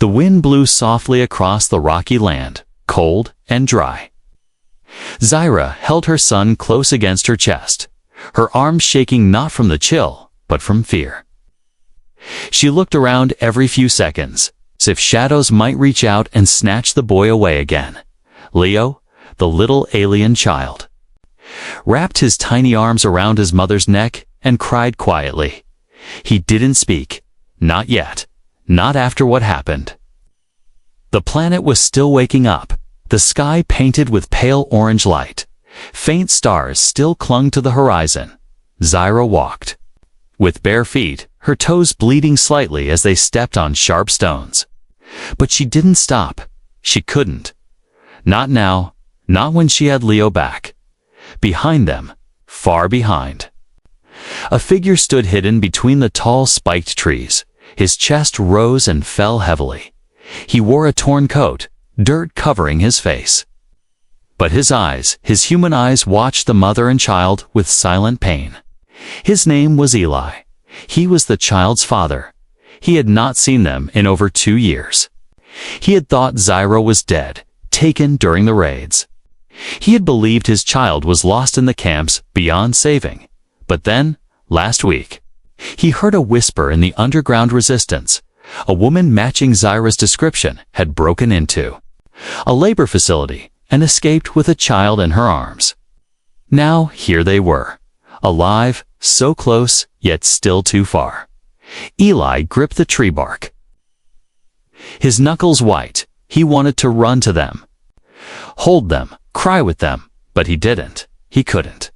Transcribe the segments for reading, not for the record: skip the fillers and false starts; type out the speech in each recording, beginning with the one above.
The wind blew softly across the rocky land, cold and dry. Zyra held her son close against her chest, her arms shaking not from the chill, but from fear. She looked around every few seconds, as if shadows might reach out and snatch the boy away again. Leo, the little alien child, wrapped his tiny arms around his mother's neck and cried quietly. He didn't speak, not yet, not after what happened. The planet was still waking up, the sky painted with pale orange light. Faint stars still clung to the horizon. Zyra walked, with bare feet, her toes bleeding slightly as they stepped on sharp stones. But she didn't stop. She couldn't. Not now, not when she had Leo back. Behind them, far behind, a figure stood hidden between the tall spiked trees. His chest rose and fell heavily. He wore a torn coat, dirt covering his face. But his eyes, his human eyes, watched the mother and child with silent pain. His name was Eli. He was the child's father. He had not seen them in over 2 years. He had thought Zyra was dead, taken during the raids. He had believed his child was lost in the camps beyond saving. But then, last week, he heard a whisper in the underground resistance. A woman matching Zyra's description had broken into a labor facility and escaped with a child in her arms. Now here they were, alive, so close, yet still too far. Eli gripped the tree bark, his knuckles white. He wanted to run to them, hold them, cry with them, but he didn't. He couldn't.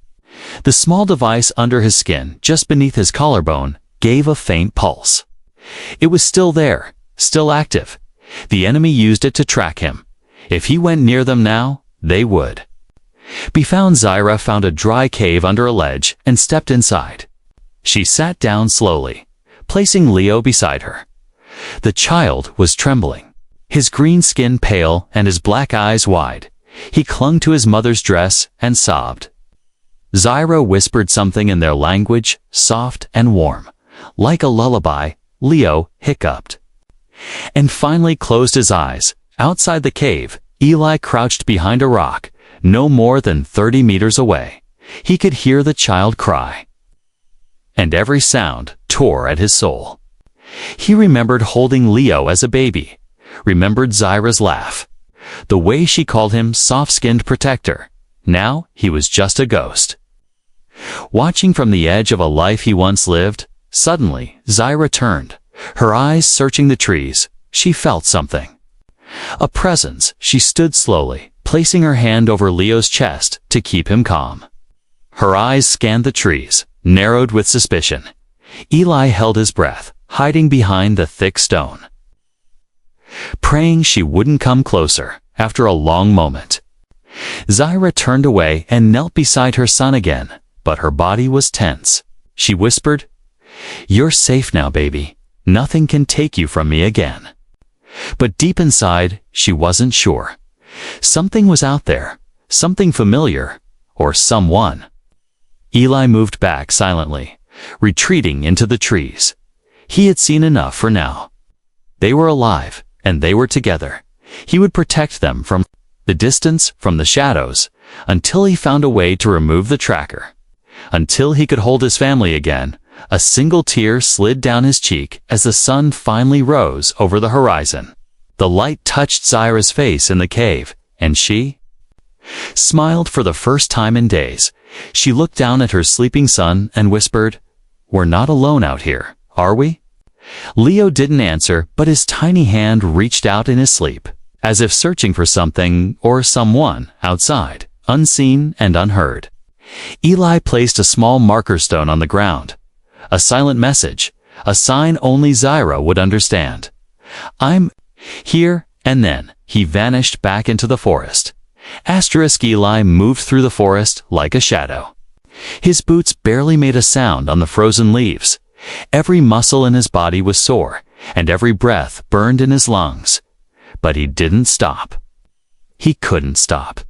The small device under his skin, just beneath his collarbone, gave a faint pulse. It was still there, still active. The enemy used it to track him. If he went near them now, they would. Befound Zyra found a dry cave under a ledge and stepped inside. She sat down slowly, placing Leo beside her. The child was trembling, his green skin pale and his black eyes wide. He clung to his mother's dress and sobbed. Zyra whispered something in their language, soft and warm. Like a lullaby, Leo hiccuped, and finally closed his eyes. Outside the cave, Eli crouched behind a rock, no more than 30 meters away. He could hear the child cry, and every sound tore at his soul. He remembered holding Leo as a baby, remembered Zyra's laugh, the way she called him soft-skinned protector. Now he was just a ghost, watching from the edge of a life he once lived. Suddenly, Zyra turned, her eyes searching the trees. She felt something, a presence. She stood slowly, placing her hand over Leo's chest to keep him calm. Her eyes scanned the trees, narrowed with suspicion. Eli held his breath, hiding behind the thick stone, praying she wouldn't come closer. After a long moment, Zyra turned away and knelt beside her son again, but her body was tense. She whispered, "You're safe now, baby. Nothing can take you from me again." But deep inside, she wasn't sure. Something was out there, something familiar, or someone. Eli moved back silently, retreating into the trees. He had seen enough for now. They were alive, and they were together. He would protect them from the distance, from the shadows, until he found a way to remove the tracker. Until he could hold his family again. A single tear slid down his cheek as the sun finally rose over the horizon. The light touched Zyra's face in the cave, and she smiled for the first time in days. She looked down at her sleeping son and whispered, "We're not alone out here, are we?" Leo didn't answer, but his tiny hand reached out in his sleep, as if searching for something or someone outside, unseen and unheard. Eli placed a small marker stone on the ground. A silent message, a sign only Zyra would understand. "I'm here," and then he vanished back into the forest. Eli moved through the forest like a shadow. His boots barely made a sound on the frozen leaves. Every muscle in his body was sore, and every breath burned in his lungs. But he didn't stop. He couldn't stop.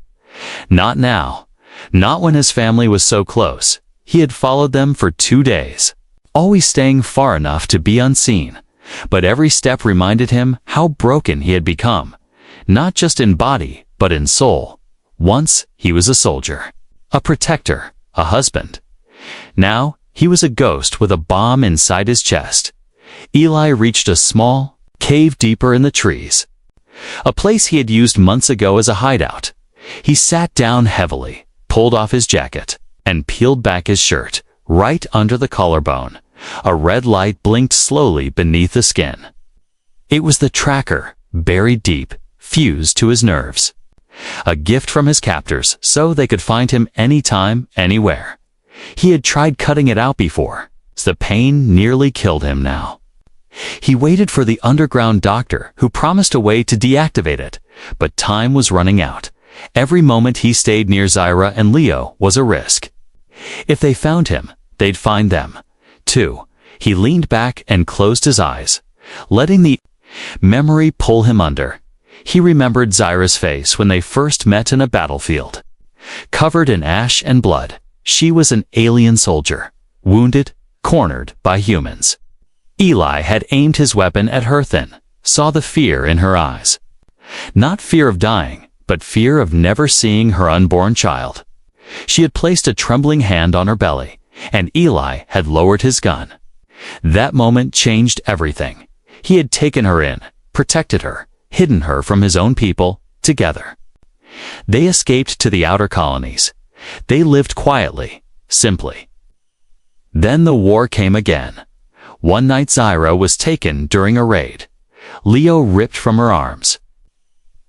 Not now. Not when his family was so close. He had followed them for 2 days, always staying far enough to be unseen, But every step reminded him how broken he had become, not just in body, but in soul. Once he was a soldier, a protector, a husband. Now he was a ghost with a bomb inside his chest. Eli reached a small cave deeper in the trees, a place he had used months ago as a hideout. He sat down heavily, pulled off his jacket, and peeled back his shirt. Right under the collarbone, a red light blinked slowly beneath the skin. It was the tracker, buried deep, fused to his nerves. A gift from his captors so they could find him anytime, anywhere. He had tried cutting it out before. The pain nearly killed him now. He waited for the underground doctor who promised a way to deactivate it, but time was running out. Every moment he stayed near Zaira and Leo was a risk. If they found him, they'd find them, too. He leaned back and closed his eyes, letting the memory pull him under. He remembered Zaira's face when they first met in a battlefield. Covered in ash and blood, she was an alien soldier, wounded, cornered by humans. Eli had aimed his weapon at her then, saw the fear in her eyes. Not fear of dying, but fear of never seeing her unborn child. She had placed a trembling hand on her belly, and Eli had lowered his gun. That moment changed everything. He had taken her in, protected her, hidden her from his own people, together. They escaped to the outer colonies. They lived quietly, simply. Then the war came again. One night Zaira was taken during a raid. Leo ripped from her arms.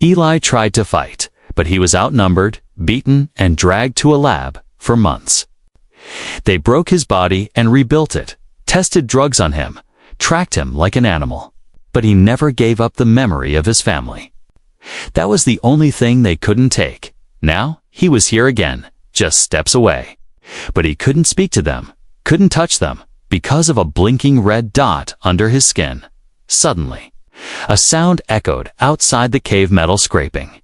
Eli tried to fight, but he was outnumbered, beaten, and dragged to a lab for months. They broke his body and rebuilt it, tested drugs on him, tracked him like an animal. But he never gave up the memory of his family. That was the only thing they couldn't take. Now, he was here again, just steps away. But he couldn't speak to them, couldn't touch them, because of a blinking red dot under his skin. Suddenly, a sound echoed outside the cave, metal scraping.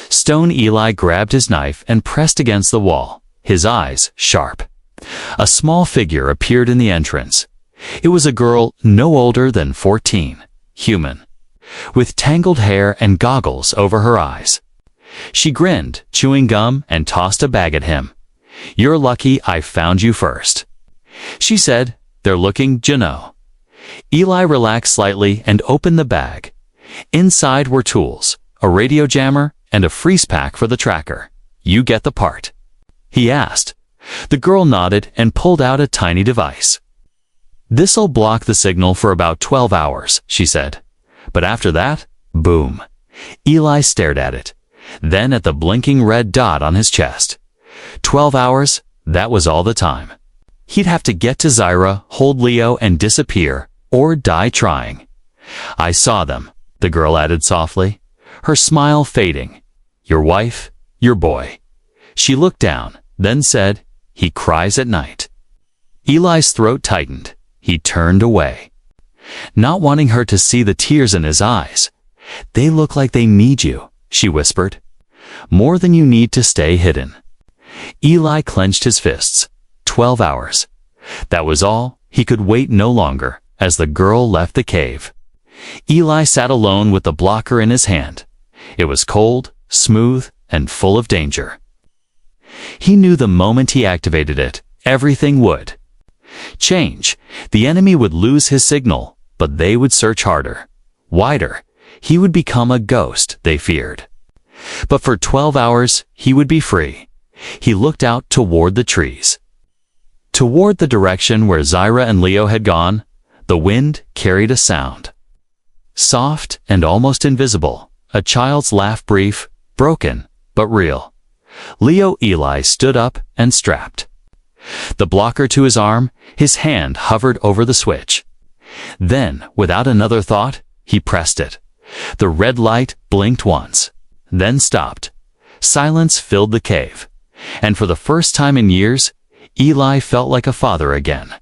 Stone Eli grabbed his knife and pressed against the wall, his eyes sharp. A small figure appeared in the entrance. It was a girl no older than 14, human, with tangled hair and goggles over her eyes. She grinned, chewing gum, and tossed a bag at him. "You're lucky I found you first," she said. "They're looking, you know." Eli relaxed slightly and opened the bag. Inside were tools, a radio jammer, and a freeze pack for the tracker. "You get the part?" he asked. The girl nodded and pulled out a tiny device. "This'll block the signal for about 12 hours, she said. "But after that, boom." Eli stared at it, then at the blinking red dot on his chest. 12 hours, that was all the time. He'd have to get to Zaira, hold Leo, and disappear, or die trying. "I saw them," the girl added softly, her smile fading. "Your wife, your boy." She looked down, then said, "He cries at night." Eli's throat tightened. He turned away, not wanting her to see the tears in his eyes. "They look like they need you," she whispered. "More than you need to stay hidden." Eli clenched his fists. 12 hours. That was all. He could wait no longer. As the girl left the cave, Eli sat alone with the blocker in his hand. It was cold, smooth, and full of danger. He knew the moment he activated it, everything would change. The enemy would lose his signal, but they would search harder, wider. He would become a ghost, they feared. But for 12 hours, he would be free. He looked out toward the trees, toward the direction where Zaira and Leo had gone. The wind carried a sound, soft and almost invisible, a child's laugh, brief, broken, but real. Eli stood up and strapped the blocker to his arm. His hand hovered over the switch. Then, without another thought, he pressed it. The red light blinked once, then stopped. Silence filled the cave, and for the first time in years, Eli felt like a father again.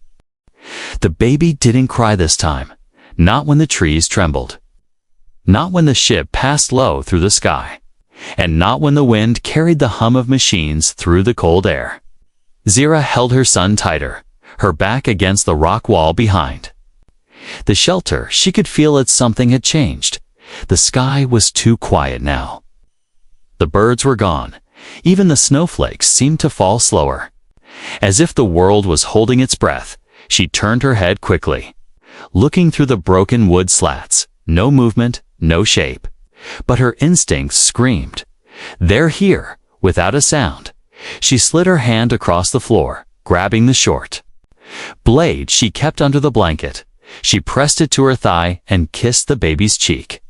The baby didn't cry this time, not when the trees trembled, not when the ship passed low through the sky, and not when the wind carried the hum of machines through the cold air. Zaira held her son tighter, her back against the rock wall behind. The shelter, she could feel that something had changed. The sky was too quiet now. The birds were gone. Even the snowflakes seemed to fall slower. As if the world was holding its breath, she turned her head quickly. Looking through the broken wood slats, no movement, no shape. But her instincts screamed. They're here, without a sound. She slid her hand across the floor, grabbing the short blade she kept under the blanket. She pressed it to her thigh and kissed the baby's cheek.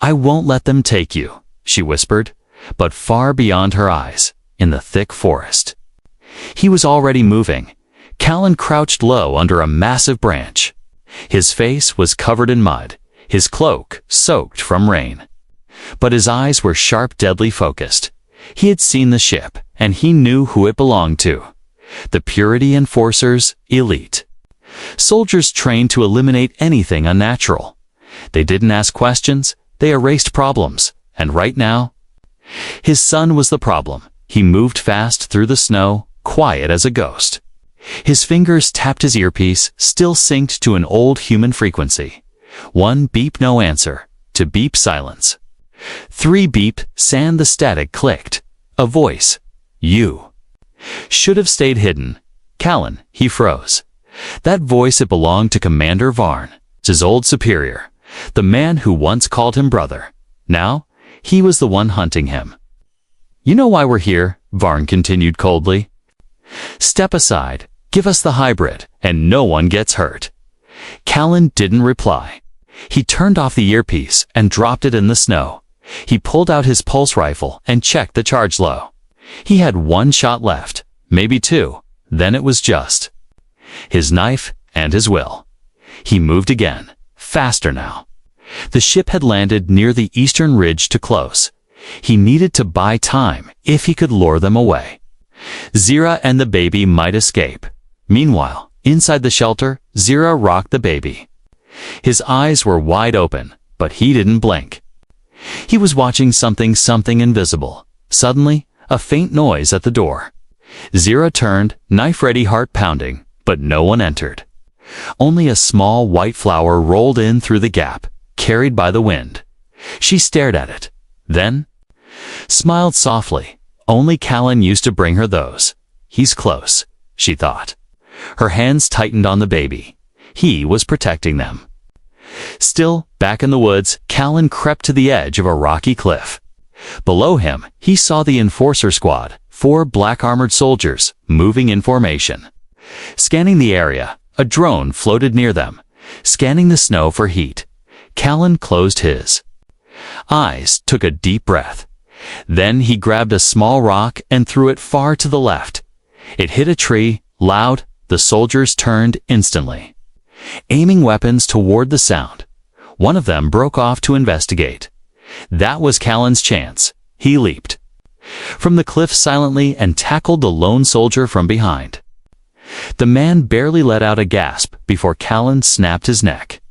"I won't let them take you," she whispered, but far beyond her eyes, in the thick forest. He was already moving. Callan crouched low under a massive branch. His face was covered in mud, his cloak soaked from rain. But his eyes were sharp, deadly focused. He had seen the ship, and he knew who it belonged to. The Purity Enforcers, elite. Soldiers trained to eliminate anything unnatural. They didn't ask questions, they erased problems, and right now, his son was the problem. He moved fast through the snow, quiet as a ghost. His fingers tapped his earpiece, still synced to an old human frequency. 1 beep, no answer. 2 beep, silence. 3 beep, sand, the static clicked. A voice. "You." Should have stayed hidden. Callan, he froze. That voice, it belonged to Commander Varn, his old superior, the man who once called him brother. Now, he was the one hunting him. "You know why we're here," Varn continued coldly. "Step aside, give us the hybrid, and no one gets hurt." Callan didn't reply. He turned off the earpiece and dropped it in the snow. He pulled out his pulse rifle and checked the charge low. He had 1 shot left, maybe 2, then it was just his knife and his will. He moved again, faster now. The ship had landed near the eastern ridge, too close. He needed to buy time if he could lure them away. Zira and the baby might escape. Meanwhile, inside the shelter, Zira rocked the baby. His eyes were wide open, but he didn't blink. He was watching something invisible. Suddenly, a faint noise at the door. Zira turned, knife ready, heart pounding, but no one entered. Only a small white flower rolled in through the gap, carried by the wind. She stared at it, then smiled softly. Only Callan used to bring her those. He's close, she thought. Her hands tightened on the baby. He was protecting them. Still, back in the woods, Callan crept to the edge of a rocky cliff. Below him, he saw the Enforcer Squad, 4 black-armored soldiers, moving in formation. Scanning the area, a drone floated near them, scanning the snow for heat. Callan closed his eyes, took a deep breath. Then he grabbed a small rock and threw it far to the left. It hit a tree, loud. The soldiers turned instantly, aiming weapons toward the sound. One of them broke off to investigate. That was Callan's chance. He leaped from the cliff silently and tackled the lone soldier from behind. The man barely let out a gasp before Callan snapped his neck.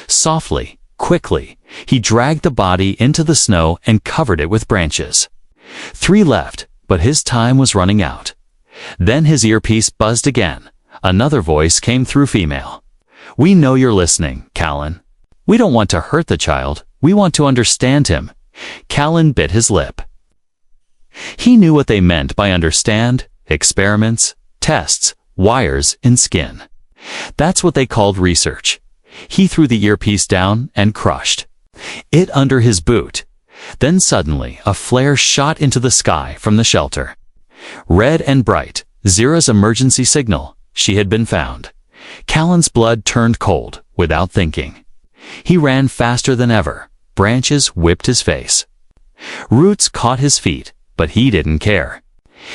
Softly, quickly, he dragged the body into the snow and covered it with branches. 3 left, but his time was running out. Then his earpiece buzzed again. Another voice came through, female. "We know you're listening, Callan. We don't want to hurt the child. We want to understand him." Callan bit his lip. He knew what they meant by understand: experiments, tests, wires in skin. That's what they called research. He threw the earpiece down and crushed it under his boot. Then suddenly a flare shot into the sky from the shelter. Red and bright, Zira's emergency signal. She had been found. Callan's blood turned cold without thinking. He ran faster than ever. Branches whipped his face. Roots caught his feet, but he didn't care.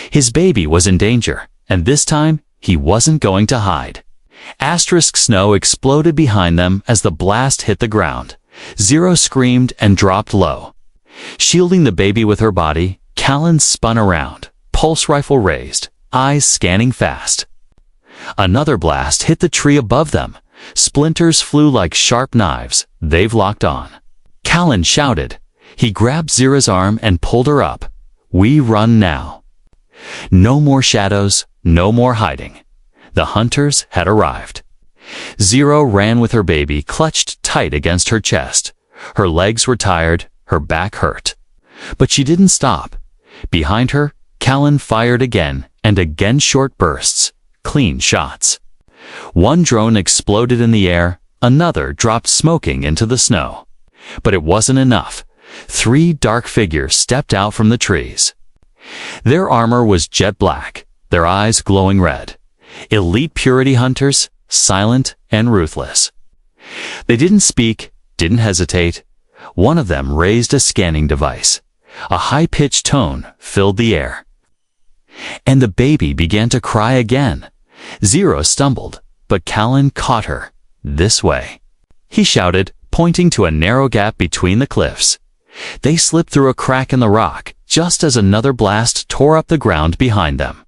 His baby was in danger, and this time he wasn't going to hide. Asterisk snow exploded behind them as the blast hit the ground. Zira screamed and dropped low. Shielding the baby with her body, Callan spun around, pulse rifle raised, eyes scanning fast. Another blast hit the tree above them. Splinters flew like sharp knives. They've locked on. Callan shouted. He grabbed Zira's arm and pulled her up. "We run now." No more shadows, no more hiding. The hunters had arrived. Zero ran with her baby clutched tight against her chest. Her legs were tired, her back hurt. But she didn't stop. Behind her, Callan fired again and again, short bursts, clean shots. One drone exploded in the air, another dropped smoking into the snow. But it wasn't enough. 3 dark figures stepped out from the trees. Their armor was jet black, their eyes glowing red. Elite purity hunters, silent and ruthless. They didn't speak, didn't hesitate. One of them raised a scanning device. A high-pitched tone filled the air. And the baby began to cry again. Zero stumbled, but Callan caught her. This way, he shouted, pointing to a narrow gap between the cliffs. They slipped through a crack in the rock, just as another blast tore up the ground behind them.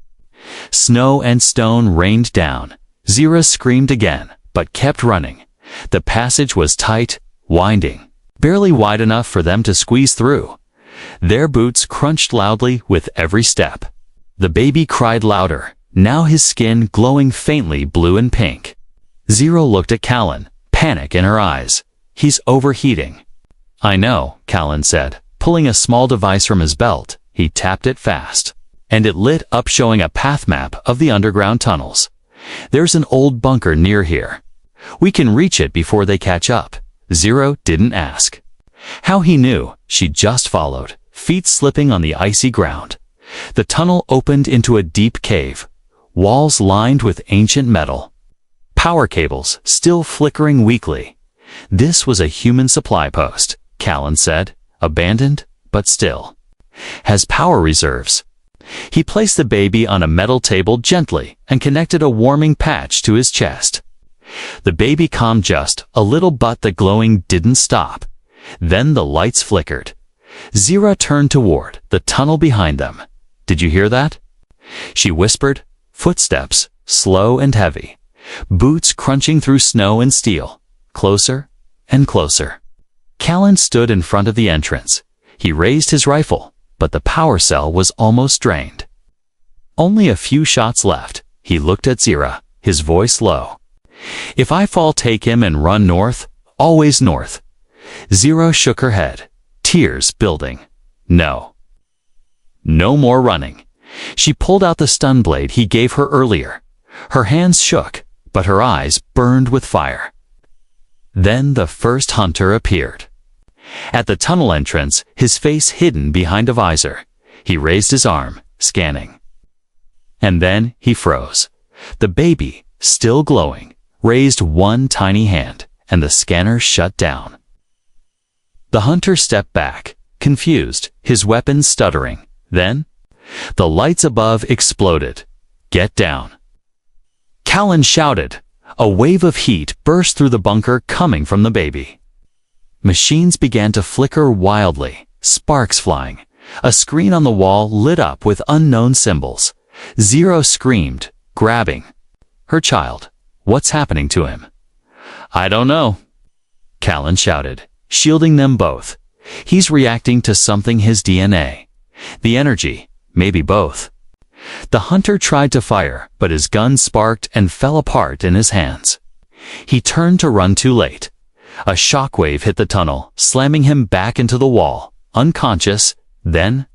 Snow and stone rained down. Zero screamed again, but kept running. The passage was tight, winding, barely wide enough for them to squeeze through. Their boots crunched loudly with every step. The baby cried louder, now his skin glowing faintly blue and pink. Zero looked at Callan, panic in her eyes. He's overheating. I know, Callan said, pulling a small device from his belt. He tapped it fast, and it lit up, showing a path map of the underground tunnels. There's an old bunker near here. We can reach it before they catch up. Zero didn't ask. How he knew, she just followed, feet slipping on the icy ground. The tunnel opened into a deep cave, walls lined with ancient metal. Power cables still flickering weakly. This was a human supply post, Callan said, abandoned, but still. Has power reserves. He placed the baby on a metal table gently and connected a warming patch to his chest. The baby calmed just a little, but the glowing didn't stop. Then the lights flickered. Zira turned toward the tunnel behind them. Did you hear that? She whispered, footsteps, slow and heavy, boots crunching through snow and steel, closer and closer. Callan stood in front of the entrance. He raised his rifle, but the power cell was almost drained. Only a few shots left. He looked at Zira, his voice low. If I fall, take him and run north, always north. Zira shook her head, tears building. No. No more running. She pulled out the stun blade he gave her earlier. Her hands shook, but her eyes burned with fire. Then the first hunter appeared. At the tunnel entrance, his face hidden behind a visor. He raised his arm, scanning. And then he froze. The baby, still glowing, raised one tiny hand, and the scanner shut down. The hunter stepped back, confused, his weapon stuttering. Then, the lights above exploded. Get down. Callan shouted. A wave of heat burst through the bunker, coming from the baby. Machines began to flicker wildly, sparks flying. A screen on the wall lit up with unknown symbols. Zero screamed, grabbing her child. What's happening to him? I don't know. Callan shouted, shielding them both. He's reacting to something, his DNA. The energy, maybe both. The hunter tried to fire, but his gun sparked and fell apart in his hands. He turned to run, too late. A shockwave hit the tunnel, slamming him back into the wall, unconscious. Then,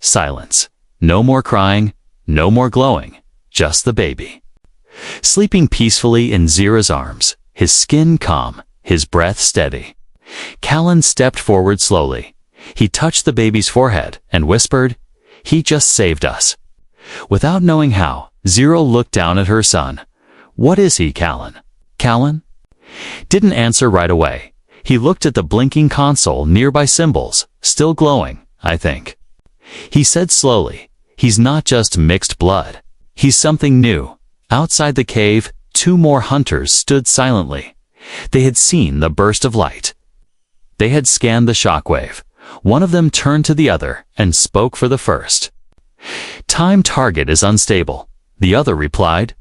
silence. No more crying, no more glowing, just the baby. Sleeping peacefully in Zira's arms, his skin calm, his breath steady. Callan stepped forward slowly. He touched the baby's forehead and whispered, "He just saved us." Without knowing how, Zira looked down at her son. "What is he, Callan?" Callan didn't answer right away. He looked at the blinking console, nearby symbols, still glowing, I think. He said slowly, "He's not just mixed blood. He's something new." Outside the cave, 2 more hunters stood silently. They had seen the burst of light. They had scanned the shockwave. One of them turned to the other and spoke for the first. "Time target is unstable," the other replied.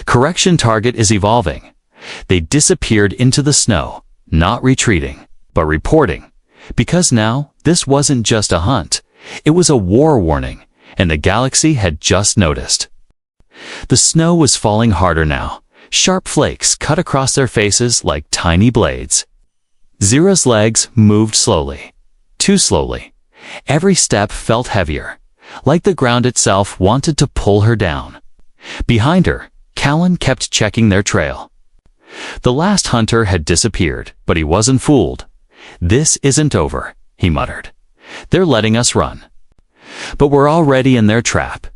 "Correction target is evolving." They disappeared into the snow, not retreating, but reporting. Because now, this wasn't just a hunt. It was a war warning, and the galaxy had just noticed. The snow was falling harder now. Sharp flakes cut across their faces like tiny blades. Zira's legs moved slowly. Too slowly. Every step felt heavier, like the ground itself wanted to pull her down. Behind her, Callan kept checking their trail. The last hunter had disappeared, but he wasn't fooled. "This isn't over," he muttered. "They're letting us run." But we're already in their trap.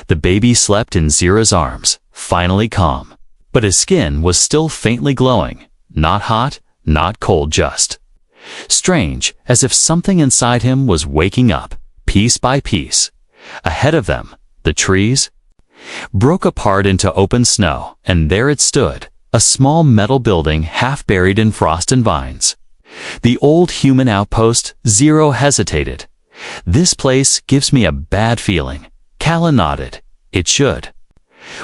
The baby slept in Zira's arms, finally calm. But his skin was still faintly glowing, not hot, not cold, just strange, as if something inside him was waking up, piece by piece. Ahead of them, the trees broke apart into open snow, and there it stood, a small metal building half buried in frost and vines. The old human outpost. Zero hesitated. "This place gives me a bad feeling." Callan nodded. "It should.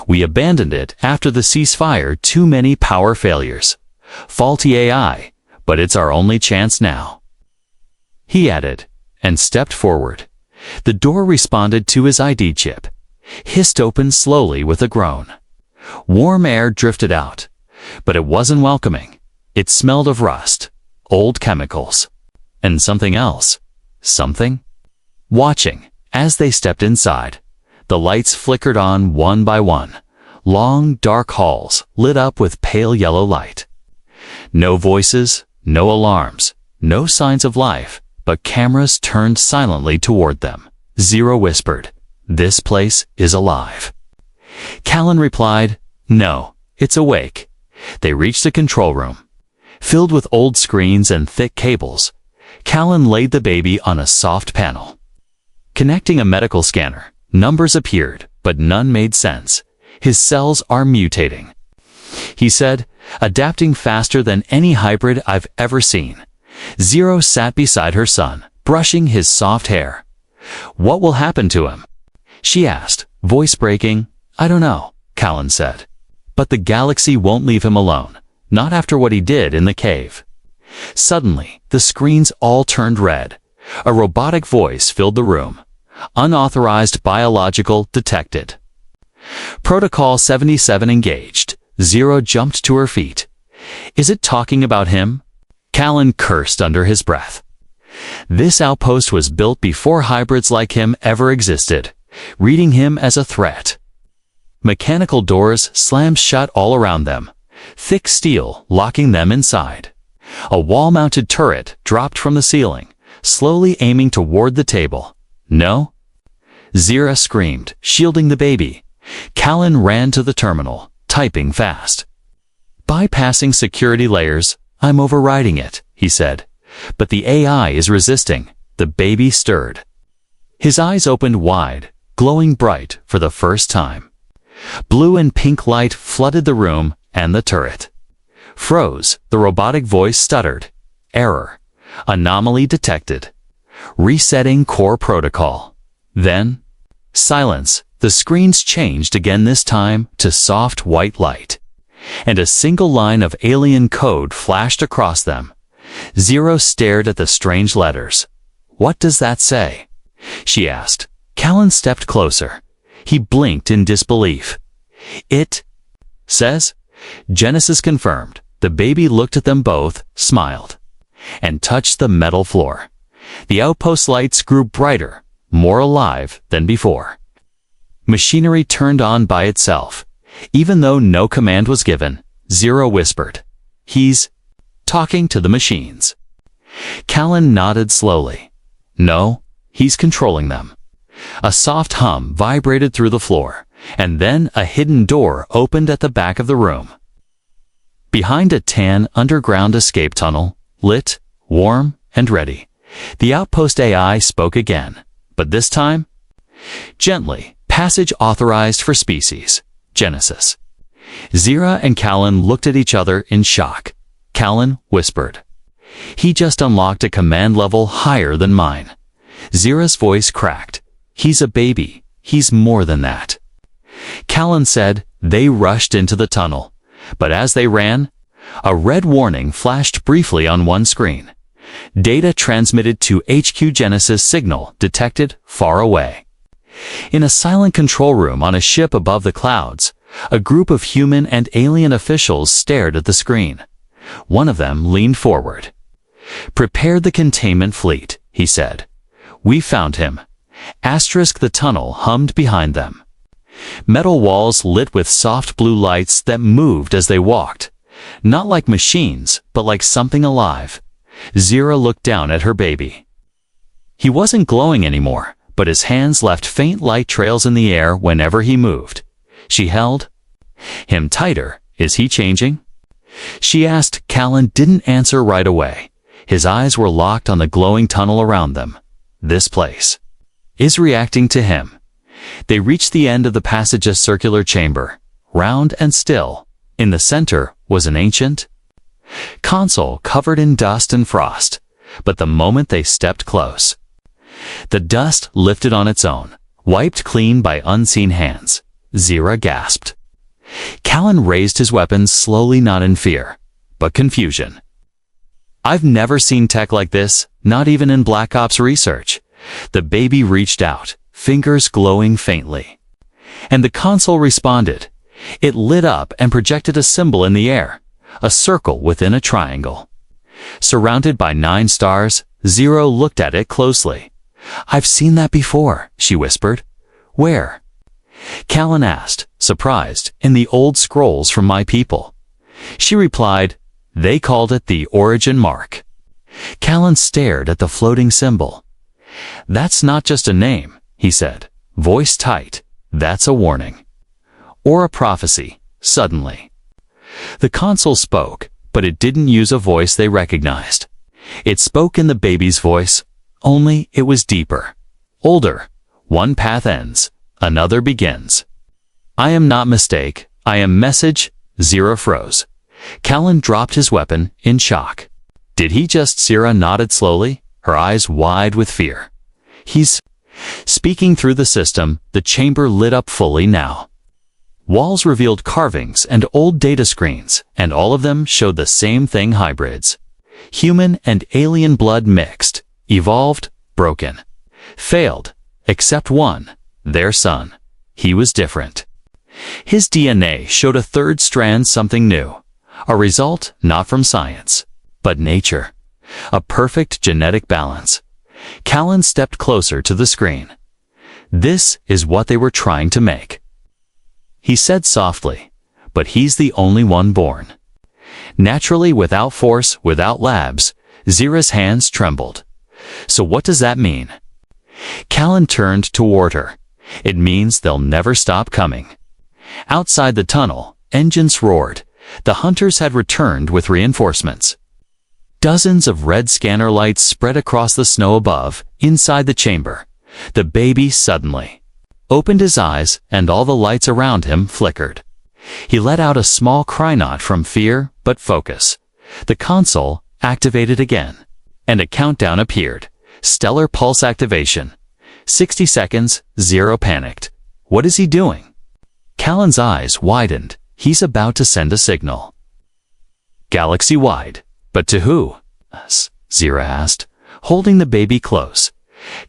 We abandoned it after the ceasefire. Too many power failures. Faulty AI, but it's our only chance now," he added, and stepped forward. The door responded to his ID chip, hissed open slowly with a groan. Warm air drifted out, but it wasn't welcoming. It smelled of rust, old chemicals, and something else. Something? Watching, as they stepped inside, the lights flickered on one by one. Long, dark halls lit up with pale yellow light. No voices, no alarms, no signs of life, but cameras turned silently toward them. Zero whispered, "This place is alive." Callan replied, "No, it's awake." They reached the control room. Filled with old screens and thick cables, Callan laid the baby on a soft panel. Connecting a medical scanner, numbers appeared, but none made sense. "His cells are mutating," he said, "adapting faster than any hybrid I've ever seen." Zero sat beside her son, brushing his soft hair. "What will happen to him?" she asked, voice breaking. "I don't know," Callan said. "But the galaxy won't leave him alone, not after what he did in the cave." Suddenly, the screens all turned red. A robotic voice filled the room. "Unauthorized biological detected. Protocol 77 engaged." Zero jumped to her feet. "Is it talking about him?" Callan cursed under his breath. This outpost was built before hybrids like him ever existed, reading him as a threat. Mechanical doors slammed shut all around them, thick steel locking them inside. A wall-mounted turret dropped from the ceiling, slowly aiming toward the table. "No?" Zira screamed, shielding the baby. Callan ran to the terminal, typing fast. "Bypassing security layers, I'm overriding it," he said. "But the AI is resisting." The baby stirred. His eyes opened wide, glowing bright for the first time. Blue and pink light flooded the room, and the turret froze. The robotic voice stuttered. "Error. Anomaly detected. Resetting core protocol." Then, silence. The screens changed again, this time to soft white light, and a single line of alien code flashed across them. Zero stared at the strange letters. "What does that say?" she asked. Callan stepped closer. He blinked in disbelief. "It says Genesis confirmed." The baby looked at them both, smiled, and touched the metal floor. The outpost lights grew brighter, more alive than before. Machinery turned on by itself. Even though no command was given, Zero whispered, "He's talking to the machines." Callan nodded slowly. "No, he's controlling them." A soft hum vibrated through the floor, and then a hidden door opened at the back of the room. Behind a tan underground escape tunnel, lit, warm, and ready, the outpost AI spoke again, but this time, gently. "Passage authorized for species Genesis." Zira and Callan looked at each other in shock. Callan whispered, "He just unlocked a command level higher than mine." Zira's voice cracked. "He's a baby. He's more than that." Callan said. They rushed into the tunnel, but as they ran, a red warning flashed briefly on one screen. Data transmitted to HQ. Genesis signal detected far away. In a silent control room on a ship above the clouds, A group of human and alien officials stared at the screen. One of them leaned forward. "Prepare the containment fleet," he said. "We found him." The tunnel hummed behind them. Metal walls lit with soft blue lights that moved as they walked. Not like machines, but like something alive. Zira looked down at her baby. He wasn't glowing anymore, but his hands left faint light trails in the air whenever he moved. She held him tighter. "Is he changing?" she asked. Callan didn't answer right away. His eyes were locked on the glowing tunnel around them. This place is reacting to him. They reached the end of the passage's circular chamber, round and still. In the center was an ancient console covered in dust and frost. But the moment they stepped close, the dust lifted on its own, wiped clean by unseen hands. Zira gasped. Callan raised his weapon slowly, not in fear, but confusion. "I've never seen tech like this, not even in Black Ops research." The baby reached out, fingers glowing faintly. And the console responded. It lit up and projected a symbol in the air, a circle within a triangle. Surrounded by 9 stars, Zero looked at it closely. "I've seen that before," she whispered. "Where?" Callan asked, surprised. "In the old scrolls from my people." She replied, "They called it the origin mark." Callan stared at the floating symbol. "That's not just a name," he said, voice tight. "That's a warning. Or a prophecy." Suddenly, the console spoke, but it didn't use a voice they recognized. It spoke in the baby's voice, only it was deeper, older. "One path ends, another begins. I am not mistake, I am message." Zira froze. Callan dropped his weapon in shock. Did he just? Zira nodded slowly, her eyes wide with fear. "He's speaking through the system." The chamber lit up fully now. Walls revealed carvings and old data screens, and all of them showed the same thing: hybrids. Human and alien blood mixed, evolved, broken, failed, except one, their son. He was different. His DNA showed a third strand, something new. A result not from science, but nature. A perfect genetic balance. Callan stepped closer to the screen. "This is what they were trying to make," he said softly, "but he's the only one born naturally, without force, without labs." Zira's hands trembled. "So what does that mean?" Callan turned toward her. "It means they'll never stop coming." Outside the tunnel, engines roared. The hunters had returned with reinforcements. Dozens of red scanner lights spread across the snow above. Inside the chamber, the baby suddenly opened his eyes, and all the lights around him flickered. He let out a small cry, not from fear, but focus. The console activated again, and a countdown appeared. Stellar pulse activation. 60 seconds. Zero panicked. What is he doing? Callan's eyes widened. He's about to send a signal. Galaxy-wide. But to who? Us, Zira asked, holding the baby close.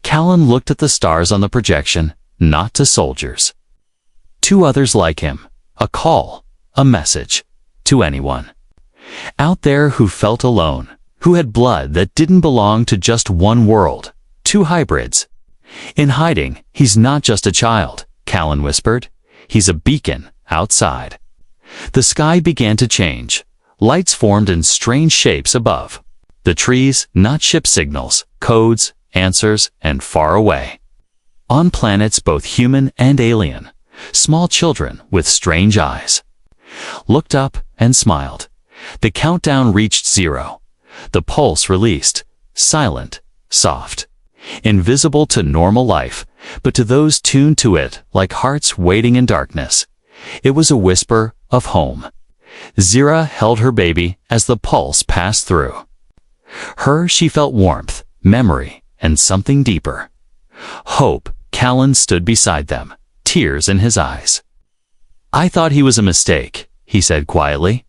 Callan looked at the stars on the projection. Not to soldiers. To others like him. A call, a message. To anyone out there who felt alone, who had blood that didn't belong to just one world. 2 hybrids. In hiding, he's not just a child, Callan whispered. He's a beacon outside. The sky began to change. Lights formed in strange shapes above. The trees, not ship signals, codes, answers, and far away. On planets both human and alien, small children with strange eyes looked up and smiled. The countdown reached 0. The pulse released, silent, soft, invisible to normal life, but to those tuned to it like hearts waiting in darkness. It was a whisper of home. Zira held her baby as the pulse passed through. She felt warmth, memory, and something deeper. Hope. Callan stood beside them, tears in his eyes. I thought he was a mistake, he said quietly.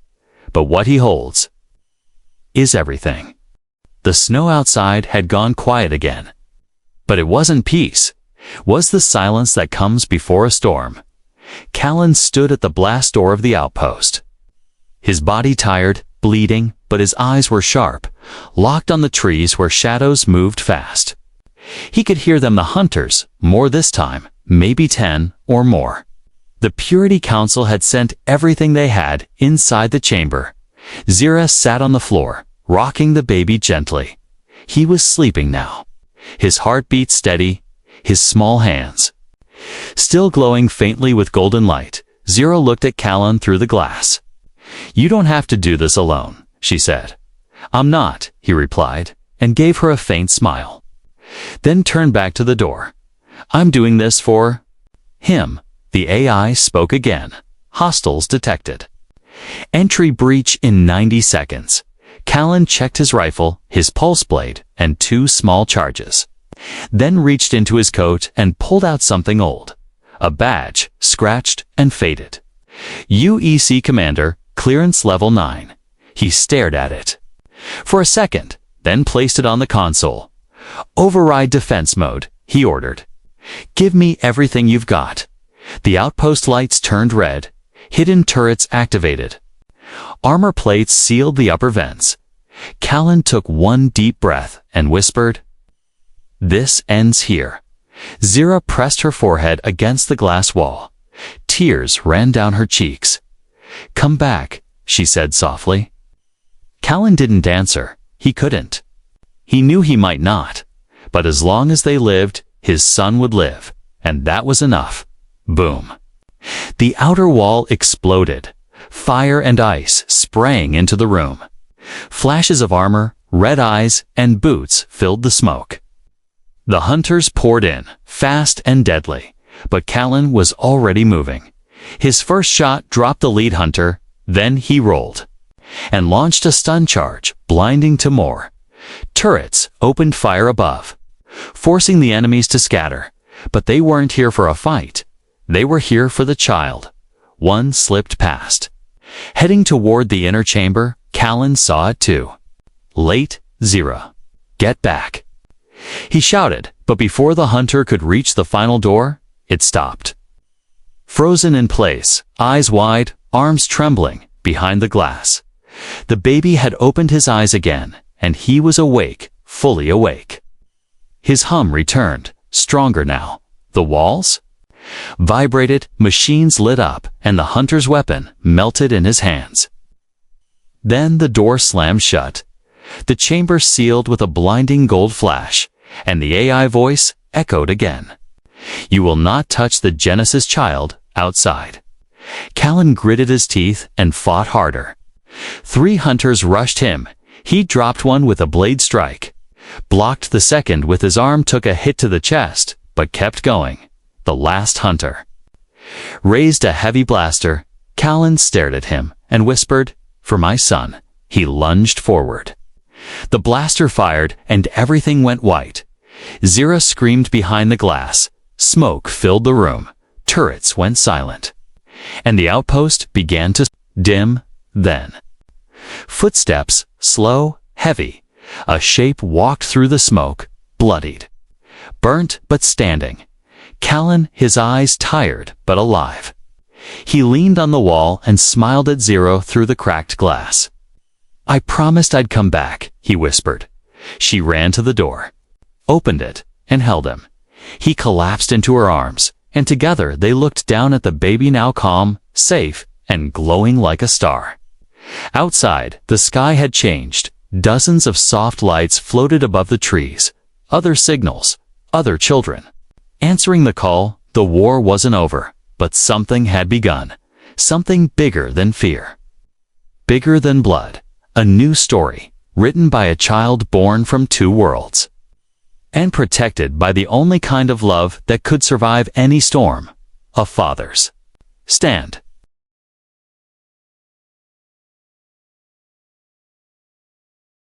But what he holds is everything. The snow outside had gone quiet again. But it wasn't peace. It was the silence that comes before a storm. Callan stood at the blast door of the outpost. His body tired, bleeding, but his eyes were sharp, locked on the trees where shadows moved fast. He could hear them, the hunters, more this time, maybe 10 or more. The Purity Council had sent everything they had inside the chamber. Zira sat on the floor, rocking the baby gently. He was sleeping now. His heartbeat steady, his small hands still glowing faintly with golden light. Zira looked at Callan through the glass. "You don't have to do this alone," she said. "I'm not," he replied, and gave her a faint smile. Then turned back to the door. "I'm doing this for him." The AI spoke again. Hostiles detected. Entry breach in 90 seconds. Callan checked his rifle, his pulse blade, and 2 small charges. Then reached into his coat and pulled out something old. A badge, scratched and faded. UEC Commander, clearance level 9. He stared at it for a second, then placed it on the console. "Override defense mode," he ordered. "Give me everything you've got." The outpost lights turned red. Hidden turrets activated. Armor plates sealed the upper vents. Callan took one deep breath and whispered, "This ends here." Zira pressed her forehead against the glass wall. Tears ran down her cheeks. "Come back," she said softly. Callan didn't answer. He couldn't. He knew he might not. But as long as they lived, his son would live. And that was enough. Boom. The outer wall exploded. Fire and ice sprang into the room. Flashes of armor, red eyes, and boots filled the smoke. The hunters poured in, fast and deadly, but Callan was already moving. His first shot dropped the lead hunter, then he rolled and launched a stun charge, blinding to more. Turrets opened fire above, forcing the enemies to scatter, but they weren't here for a fight. They were here for the child. One slipped past. Heading toward the inner chamber, Callan saw it too. "Late, Zira. Get back." He shouted, but before the hunter could reach the final door, it stopped. Frozen in place, eyes wide, arms trembling, behind the glass. The baby had opened his eyes again, and he was awake, fully awake. His hum returned, stronger now. The walls vibrated, machines lit up, and the hunter's weapon melted in his hands. Then the door slammed shut. The chamber sealed with a blinding gold flash, and the AI voice echoed again. "You will not touch the Genesis child outside." Callan gritted his teeth and fought harder. 3 hunters rushed him. He dropped one with a blade strike, blocked the second with his arm, took a hit to the chest, but kept going. The last hunter raised a heavy blaster. Callan stared at him and whispered, "For my son." He lunged forward. The blaster fired and everything went white. Zira screamed behind the glass. Smoke filled the room. Turrets went silent. And the outpost began to dim. Then footsteps, slow, heavy. A shape walked through the smoke, bloodied, burnt but standing. Callan, his eyes tired but alive. He leaned on the wall and smiled at Zira through the cracked glass. "I promised I'd come back," he whispered. She ran to the door, opened it, and held him. He collapsed into her arms, and together they looked down at the baby, now calm, safe, and glowing like a star. Outside, the sky had changed. Dozens of soft lights floated above the trees. Other signals, other children answering the call. The war wasn't over, but something had begun. Something bigger than fear. Bigger than blood. A new story, written by a child born from 2 worlds. And protected by the only kind of love that could survive any storm. A father's. Stand.